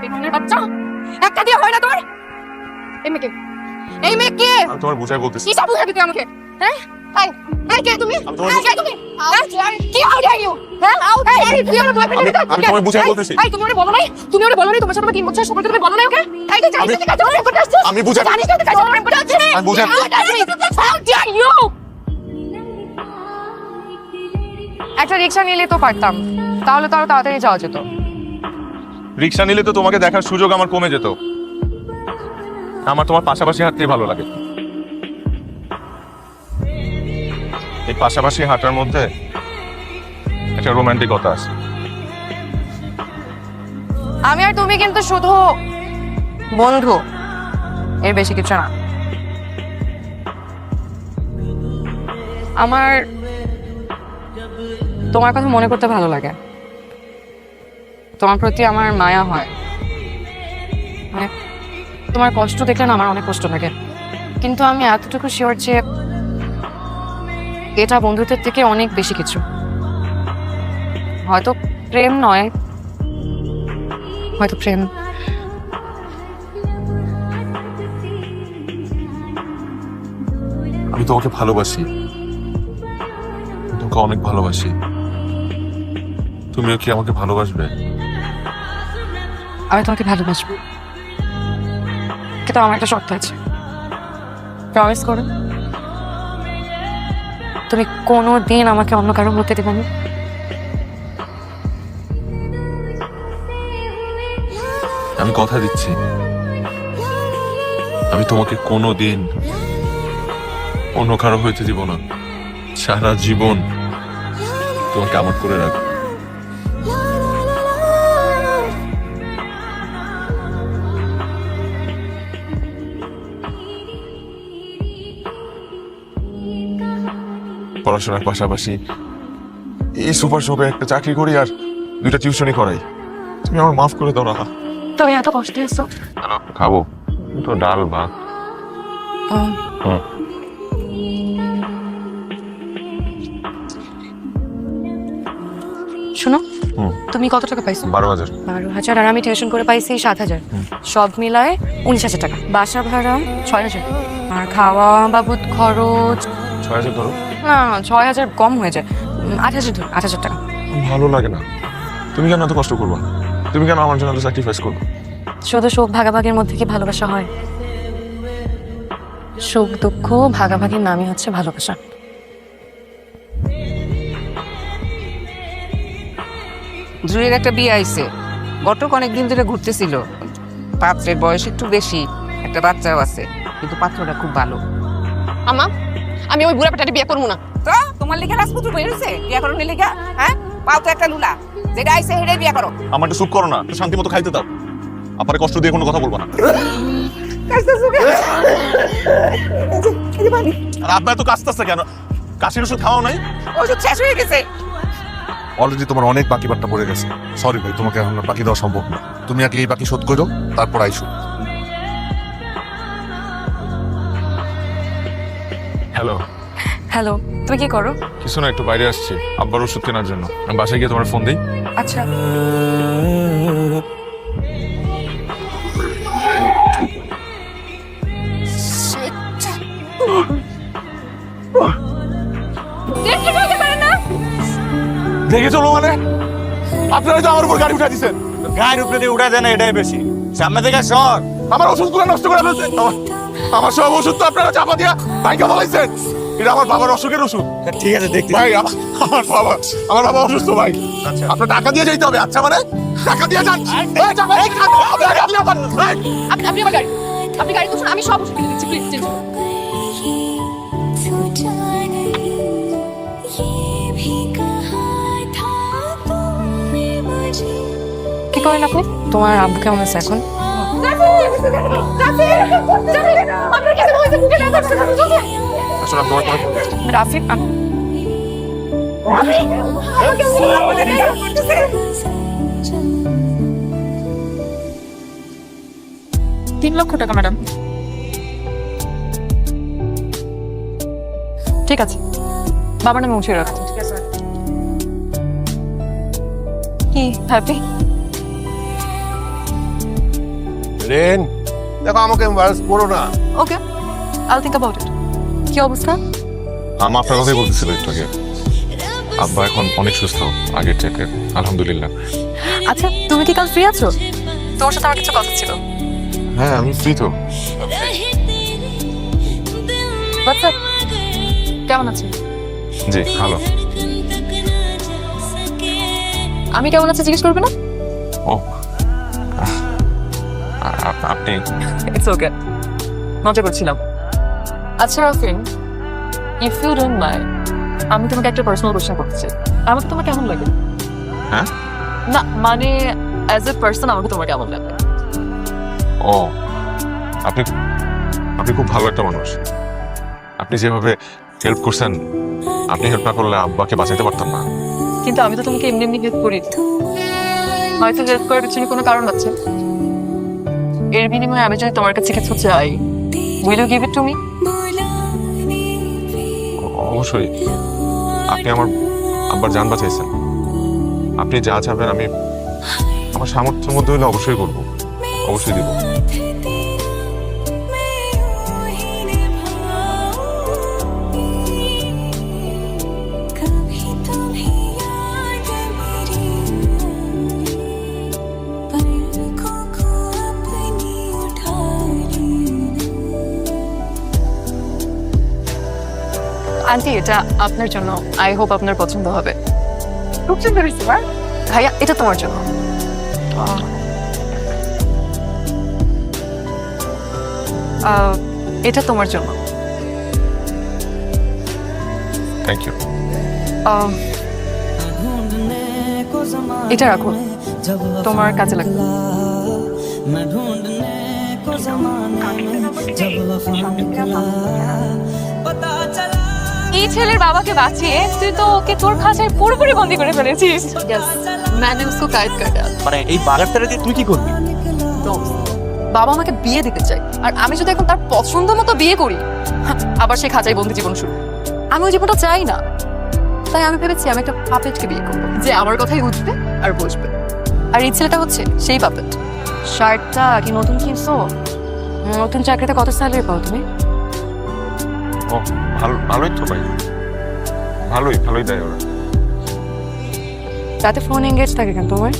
বেগুনের বাচ্চা একটা দিয়ে হয় না তোর। এই মেয়ে কে? আমি তোমার বুঝাই বলতেছি। কি সব বুঝাবি তুই আমাকে? হ্যাঁ এই কে তুমি? কে তুমি? কি হাউ ডেয়ার ইউ? হ্যাঁ এই তুই আমার বয়ফ্রেন্ড এটা? আমি তোমার বুঝাই বলতেছি। এই তুমি ওরে বলো নাই? তুমি ওরে বলো নাই তোমার সাথে 3 বছর সম্পর্ক তুমি বলো নাই ওকে? এই যে জানিস না কাজ করে আসছিস? আমি বুঝাই জানিস না কাজ করে আসছিস? আমি বুঝাই হাউ ডেয়ার ইউ? একটা রিকশা নিলে তো পারতাম, তাহলে তো আরো তাড়াতাড়ি যাওয়া যেত। রিক্সা নিলে তো তোমাকে দেখার সুযোগ আমার কমে যেত। আমার তোমার পাশাপাশি হাঁটতেই ভালো লাগে। এই পাশাপাশি হাঁটার মধ্যে একটা রোমান্টিকতা আছে। আমি আর তুমি কিন্তু শুধু বন্ধু, এর বেশি কিছু না। আমার তোমার কথা মনে করতে ভালো লাগে, তোমার প্রতি আমার মায়া হয়। মানে তোমার কষ্ট দেখলে না আমার অনেক কষ্ট লাগে, কিন্তু আমি এতটুকু শিওর যে এটা বন্ধুত্বের থেকে অনেক বেশি কিছু। হয়তো প্রেম নয়, হয়তো প্রেম। আমি তোমাকে ভালোবাসি, তোমাকে অনেক ভালোবাসি। তুমিও কি আমাকে ভালোবাসবে? আমি তোমাকে ভালোবাসবো, কিন্তু আমার একটা শর্ত আছে। প্রমিস করো তুমি কোনোদিন আমাকে অন্য কারো হতে দেবে না। আমি কথা দিচ্ছি, আমি তোমাকে কোনোদিন অন্য কারো হইতে দিব না। সারা জীবন তোমাকে আমার করে রাখবো। পড়াশোনার পাশাপাশি এই সুপার শপে একটা চাকরি করি আর 2টা টিউশনি করাই। তুমি আমার মাফ করে দাও রাহা। তুমি এত কষ্টে আছো। খাবো তো ডাল ভাত। শোনো, তুমি কত টাকা পাইছো? 12,000। 12,000 আর আমি টিউশন করে পাইছি 7,000। সব মিলায় 19,000 টাকা। বাসা ভাড়া 6,000 আর খাওয়া বাবদ খরচ 6,000 ধরো। না 6,000 কম হয়ে যায়। 8,000 ধর, 8,000 টাকা। ভালো লাগে না। তুমি কেন এত কষ্ট করবা? তুমি কেন আমার জন্য এত স্যাক্রিফাইস করবে? শুধু সুখ ভাগাভাগির মধ্যে কি ভালোবাসা হয়? সুখ দুঃখ ভাগাভাগির নামই হচ্ছে ভালোবাসা। জুয়ের একটা বিয়ে আইছে, ঘটক অনেকদিন ধরে ঘুরতেছিল। পাত্রের বয়স একটু বেশি, একটা বাচ্চাও আছে, কিন্তু পাত্রটা খুব ভালো। আমা, আমি ওই বুড়া পেটারে বিয়ে করবো না। তো তোমার লেগে রাজপুত্র বেরোছে বিয়ে করো নি লেগা? হ্যাঁ, পাও তো একটা লুলা, যেটা আইছে হেডে বিয়ে করো। আমার একটু চুপ করো না, একটু শান্তি মতো খাইতে দাও। আপারে কষ্ট দিয়ে কোনো কথা বলবো না। আর আব্বা এত কাশতেছে কেন? কাশির ওষুধ খাওয়াও নাই? ওষুধ শেষ হয়ে গেছে। অলরেডি তোমার অনেক বাকি বাট্টা পড়ে গেছে। সরি ভাই, তোমাকে এখন আর বাকি দেওয়া সম্ভব না। তুমি আগে এই বাকি শোধ করো, তারপর আইসো। হ্যালো। হ্যালো, তুমি কি করো? কিছু না, একটু বাইরে আসছি আব্বার ওষুধ কেনার জন্য। আমি বাসায় গিয়ে তোমার ফোন দিই। আচ্ছা। দেখে চলতে পারে না? দেখে চলো মানে? আপনারা তো আমার উপর গাড়ি উঠা দিচ্ছেন। গায়ের উপরে দিয়ে উঠা দেয় না, এটাই বেশি। সামনে থেকে সর। আমার ওষুধগুলো নষ্ট করে ফেলছেন। আমার সব ওষুধ তো আপনারা চাপা দিয়া ভাইকে বলাইছেন। এটা আমার বাবার অসুখের ওষুধ। ঠিক আছে, দেখতে ভাই আমার বাবা অসুস্থ ভাই। আপনার টাকা দিয়ে যেতে হবে। আচ্ছা মানে টাকা দিয়ে যান। টাকা দিয়ে যান। আপনি আমার গাড়ি, আপনি গাড়ি তো আমি সব ওষুধ কিনে দিচ্ছি, প্লিজ চেঞ্জ করুন। কি করেন আপনি? তোমার আব্বু কেমন আছে এখন? আসলে আমি তোমার রাফিক, ৳3,00,000 ম্যাডাম। ঠিক আছে, বাবার নামে উঠিয়ে রাখো। কি হ্যাপি? রেন দেখো আমাকে এমবারাস করো না। ওকে, আই থিংক অ্যাবাউট ইট। কি অবস্থা? আম্মা আপনার কথাই বলতেছিল একটু আগে। আব্বা এখন অনেক সুস্থ আগের থেকে, আলহামদুলিল্লাহ। আচ্ছা, তুমি কি কাল ফ্রি আছো? তোমার সাথে আমার কিছু কথা ছিল। হ্যাঁ আমি ফ্রি তো। হোয়াটসঅ্যাপ, কেমন আছেন? জি ভালো। আমি কেমন আছি জিজ্ঞেস করবে না? ও আপনি ইটস ওকে, মজা করছিলাম। আচ্ছা রাফিন, ইফ ইউ ডোন্ট মাইন্ড, আমি তোমাকে একটা পার্সোনাল কোশ্চেন করতে চাই। আমাকে তোমার কেমন লাগে? হ্যাঁ না মানে অ্যাজ এ পার্সন আমাকে তোমার কেমন লাগে? ও আপনি আপনি খুব ভালো একটা মানুষ। আপনি যেভাবে হেল্প করছেন, আপনি হেল্প না করলে আব্বাকে বাঁচাইতে পারতাম না। কিন্তু আমি তো তোমাকে এমনি এমনি হেল্প করি, হয়তো হেল্প করার পিছনে কোনো কারণ আছে। এর বিনিময়ে আমি যদি তোমার কাছে কিছু চাই, will you give it to me? অবশ্যই। আপনি আমার আব্বার জান বাঁচাইছেন, আপনি যা চাবেন আমি আমার সামর্থ্যের মধ্যে হলে অবশ্যই করবো, অবশ্যই দিব। আন্টি, এটা আপনার জন্য। আই হোপ আপনার পছন্দ হবে। খুব সুন্দর হয়েছে ভাইয়া, এটা তোমার জন্য। এটা তোমার জন্য। Thank you. এটা রাখো, তোমার কাজে লাগবে। এই ছেলের বাবাকে বাঁচিয়ে তুই তো ওকে তোর খাঁচায় পুরোপুরি বন্দি করে ফেলেছিস। मैंने उसको कैद कर डाला। মানে এই বাগানটা দিয়ে তুই কি করবি? বাবা আমাকে বিয়ে দিতে চাই, আর আমি যদি এখন তার পছন্দ মতো বিয়ে করি, আবার সে খাঁচায় বন্দি জীবন শুরু। আমি ওই জীবনটা চাই না। তাই আমি ভেবেছি আমি একটা পাপেটকে বিয়ে করবো, যে আমার কথাই উঠবে আর বসবে। আর এই ছেলেটা হচ্ছে সেই পাপেট। শার্টটা কি নতুন কিনছো? নতুন চাকরিতে কত স্যালারি পাও তুমি? ও ভালোই তো ভাই, ভালোই দেয় ওরা। রাতে ফোন এঙ্গেজ থাকে কেন তোমার?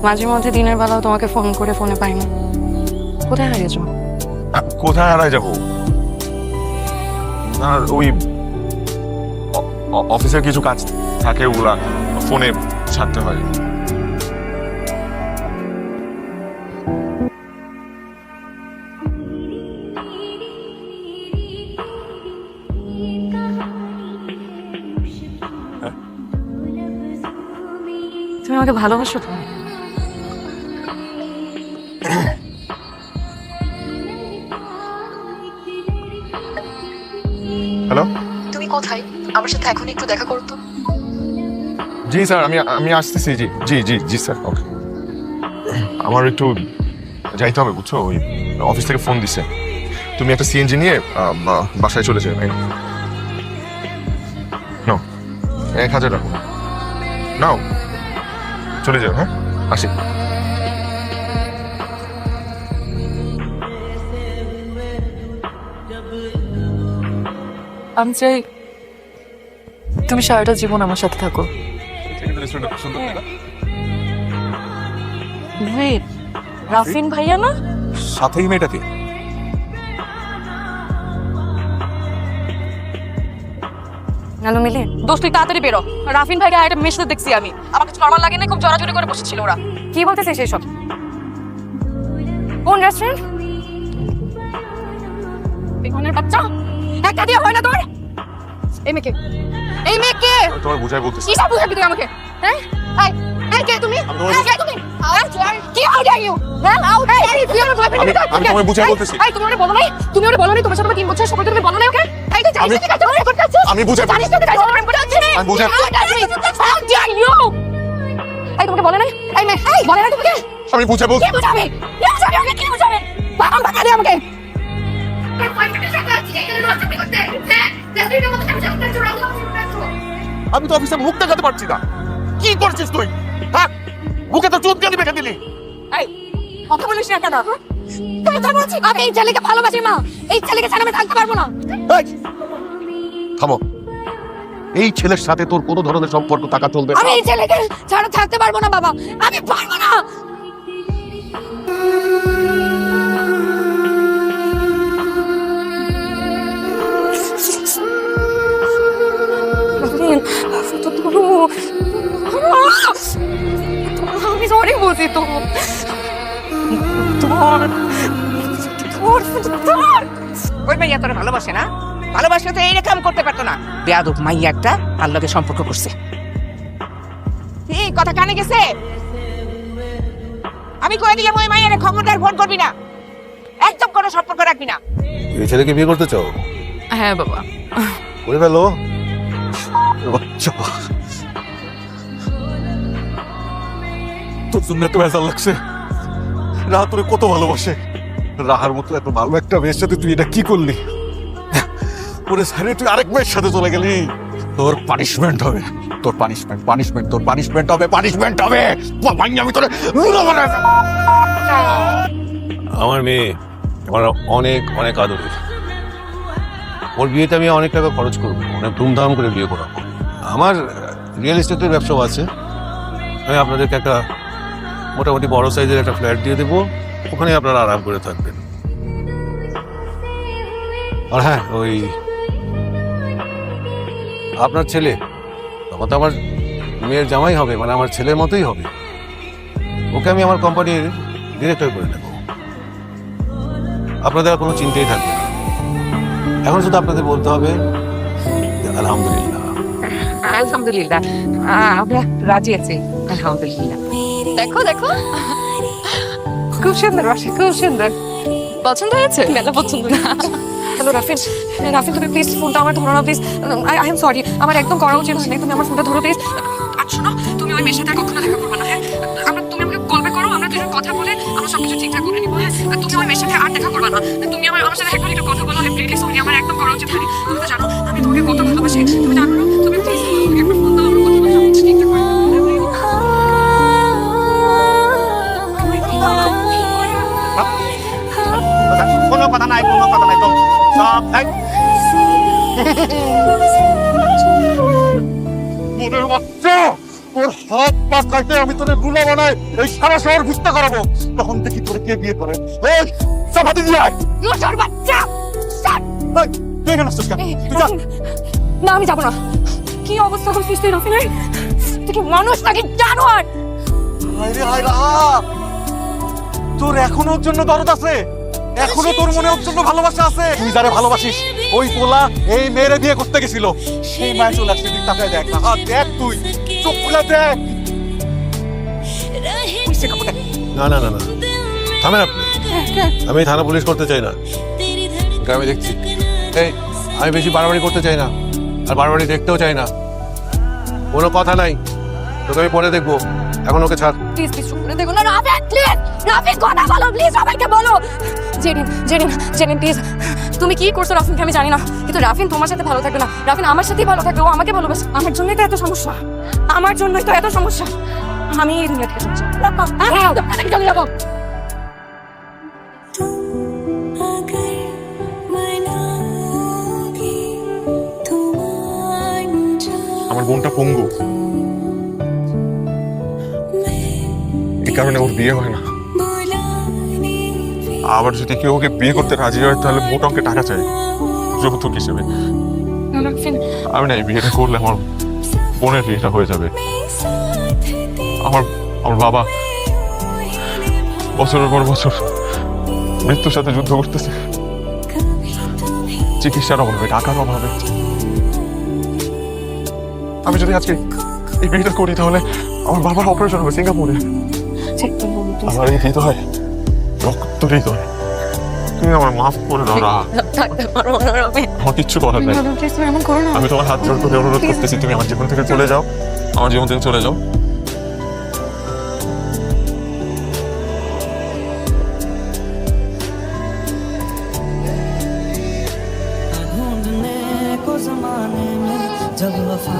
মাঝে মধ্যে দিনের বেলাও তোমাকে ফোন করে ফোনে পাই না। কোথায় হারিয়েছো? কোথায় হারায় যাবো? না ওই অফিসের কিছু কাজ থাকে, ওগুলা ফোনে ছাড়তে হয়। তুমি আমাকে ভালোবাসো তো? হ্যালো, তুমি কোথায়? আমার সাথে এখন একটু দেখা করো তো। জি স্যার, আমি আসতেছি। জি জি জি জি স্যার, ওকে। আমার একটু যাইতে হবে বুঝছো, ওই অফিস থেকে ফোন দিছে। তুমি একটা সিএনজি নিয়ে বাসায় চলে যাবে। নাও 1000 রাখো, নাও চলে যাও। হ্যাঁ আসি। আমি চাই তুমি সারাটা জীবন আমার সাথে থাকো। Wait, রাফিন ভাইয়া না? সাথেই মেয়েটাকে হ্যালো মিলি, দোস্ত তুই তাড়াতাড়ি বেরো। রাফিন ভাইকে একটা মেয়ের সাথে দেখছি আমি। আমার কিছু নরমাল লাগে না, খুব জড়াজড়ি করে বসেছিল ওরা। কি বলতেছিস এসব? কোন রেস্টুরেন্ট? বেগুনের বাচ্চা, একটা দিয়ে হয় না তোর? এই মেয়েকে, এই মেয়েকে তোমার বুঝাই বলতেছি। কি সব বুঝাবি তুই আমাকে? হ্যাঁ এই কে তুমি? কে তুমি? কি হাউ ডেয়ার ইউ? হ্যাঁ হাউ ডেয়ার ইউ? তুই আমার বয়ফ্রেন্ড? আমি তোমায় বুঝাই বলতেছি। এই তুমি ওরে বলো নাই? তুমি ওরে বলো নাই তোমার সাথে 3 বছর সময় তুমি বলো নাই ওকে? এই তুই জানিস না কাজ করতে আছিস? আমি বুঝাই জানিস না কাজ করতে আছিস? আমি বুঝাই হাউ ডেয়ার ইউ? এই তোমাকে বলে নাই? এই মে এই বলে না তোমাকে? আমি বুঝাই বলছি। কি বুঝাবে? কি বুঝাবে আমাকে? কি বুঝাবে? বাবা বাবা দে আমাকে। আমি তো অফিসে মুখ দেখাতে পারছি না। কি করছিস তুই? হ্যাঁ মুখে তো চুন কালি বেঁধে দিলি। এই কথা বলিস না কেন? তুই তো বলছিস আমি এই ছেলেকে ভালোবাসি মা, এই ছেলেকে ছাড়া আমি থাকতে পারবো না। এই, থামো। এই ছেলের সাথে তোর কোনো ধরনের সম্পর্ক থাকা চলবে না। আমি এই ছেলেকে ছাড়া থাকতে পারবো না বাবা, আমি পারবো না। আমি সরি বলছি তো। ওই মাইয়া তোরে ভালোবাসে না? ভালোবাসলে তো এইরকম করতে পারতো না। বেয়াদব মাইয়া একটা তার লগে সম্পর্ক করছে। এই কথা কানে গেছে? আমি কয়ে দিলাম ওই মাইয়ারে খবরদার ফোন করবি না, একদম কোনো সম্পর্ক রাখবি না। এই ছেলেকে বিয়ে করতে চাও? হ্যাঁ বাবা। করে ফেলো। বাচ্চা, তোর জন্য একটা ভেজাল লাগছে। রাহা তোরে কত ভালোবাসে। রাহার মতো এত ভালো একটা মেয়ের সাথে তুই এটা কি করলি? ওরে সারে তুই আরেক মেয়ের সাথে চলে গেলি। তোর পানিশমেন্ট হবে, তোর পানিশমেন্ট, তোর পানিশমেন্ট হবে। আমি তোরে আমার মেয়ে আমার অনেক অনেক আদরের। ওর বিয়েতে আমি অনেক টাকা খরচ করবো, অনেক ধুমধাম করে বিয়ে করাবো। আমার রিয়েল এস্টেটের ব্যবসাও আছে। আমি আপনাদেরকে একটা মোটামুটি বড় সাইজের একটা ফ্ল্যাট দিয়ে দেবো, ওখানে আপনারা আরাম করে থাকবেন। আর হ্যাঁ, ওই আপনার ছেলে তখন তো আমার মেয়ের জামাই হবে, মানে আমার ছেলের মতোই হবে। ওকে আমি আমার কোম্পানির ডিরেক্টর করে নেব। আপনাদের আর কোনো চিন্তাই থাকবে না। এখন শুধু আপনাদের বলতে হবে আলহামদুলিল্লাহ। আলহামদুলিল্লাহ, আমরা রাজি আছি। আলহামদুলিল্লাহ। দেখো দেখো, খুব সুন্দর বাসা, খুব সুন্দর। পছন্দ হয়েছে? মেলা পছন্দ না। হ্যালো রাফিন, রাফিন তুমি প্লিজ ফোনটা আমার ধরো না প্লিজ। আই এম সরি, আমার একদম করা উচিত হয়নি। তুমি আমার ফোনটা ধরো প্লিজ। আর শোনো, তুমি ওই মেয়ের সাথে আর কখনো দেখা করবে না, হ্যাঁ? তুমি আমাকে কল ব্যাক করো, আমরা দুজন কথা বলে আমরা সবকিছু ঠিকঠাক করে নিবো, হ্যাঁ? আর তুমি ওই মেয়ের সাথে আর দেখা করবে না। তুমি আমার সাথে একবার একটু কথা বলো, আমি প্লিজ সরি, আমার একদম করা উচিত হয়নি। তুমি তো জানো আমি তোমাকে কত ভালোবাসি, তুমি জানো না? তুমি প্লিজ আমাকে একবার ফোন দাও, আমরা কথা বলে সবকিছু ঠিকঠাক করে নিবো। কোনো কথা নাই, কোনো কথা নাই, তো সব মনের বাচ্চা, তোর হাত পা কাটে আমি তোরে গুলা বানাই এই সারা শহর ভিত্তা করাবো। তখন দেখি তোরে কে বিয়ে করে। এই চাপাতি দিয়ে আয়। লুটার বাচ্চা! এই, তুই এখানে আসছিস কেন? তুই যা। না আমি যাবো না। কি অবস্থা করছিস তুই রাফিনের? তুই কি মানুষ নাকি জানোয়ার? হায়রে হায় রাহা, তোর এখনো ওর জন্য দরদ আছে? এখনো তোর মনে ওর জন্য ভালোবাসা আছে? তুই যারে ভালোবাসিস ওই পোলা এই মেয়েরে বিয়ে করতে গেছিল, সেই মায়ের চলে আসছে। তুই তাকায় দেখ না, দেখ, তুই চোখ খুলে দেখ। না না না না, থামেন আপনি। আমি থানা পুলিশ করতে চাই না, এটা আমি দেখছি। এই, আমি বেশি বাড়াবাড়ি করতে চাই না, আর বাড়াবাড়ি দেখতেও চাই না। কোনো কথা নাই, তোকে আমি পরে দেখবো। এখন ওকে ছাড়। প্লিজ প্লিজ চুপ করে দেখো না রাফিন, প্লিজ রাফিন কথা বলো প্লিজ, সবাইকে বলো। জেরিন জেরিন জেরিন প্লিজ, তুমি কি করছো রাফিনকে আমি জানি না, কিন্তু রাফিন তোমার সাথে ভালো থাকবে না, রাফিন আমার সাথেই ভালো থাকবে। ও আমাকে ভালোবাসে, আমার জন্যই তো এত সমস্যা, আমার জন্যই তো এত সমস্যা। আমি এই দুনিয়া থেকে চলে যাবো। আমার বোনটা পঙ্গু, এই কারণে ওর বিয়ে হয় না। আবার যদি কেউ ওকে বিয়ে করতে রাজি হয় তাহলে মোটা অঙ্কের টাকা চাই যৌতুক হিসেবে। রাফিন, আমি না এই বিয়েটা করলে আমার বোনের বিয়েটা হয়ে যাবে। আমার আমার বাবা বছরের পর বছর মৃত্যুর সাথে যুদ্ধ করতেছে, চিকিৎসার অভাবে, টাকার অভাবে। আমি যদি আজকে এই বিয়েটা করি তাহলে আমার বাবার অপারেশন হবে সিঙ্গাপুরে। আমার এই হৃদয় রক্ত হৃদয়, তুমি আমার মাফ করে দাও রাহা। আমার কিচ্ছু করার নাই। আমি তোমার হাত জোর করে অনুরোধ করতেছি, তুমি আমার জীবন থেকে চলে যাও, আমার জীবন থেকে চলে যাও। ढूंढने को जमाने में जब वफा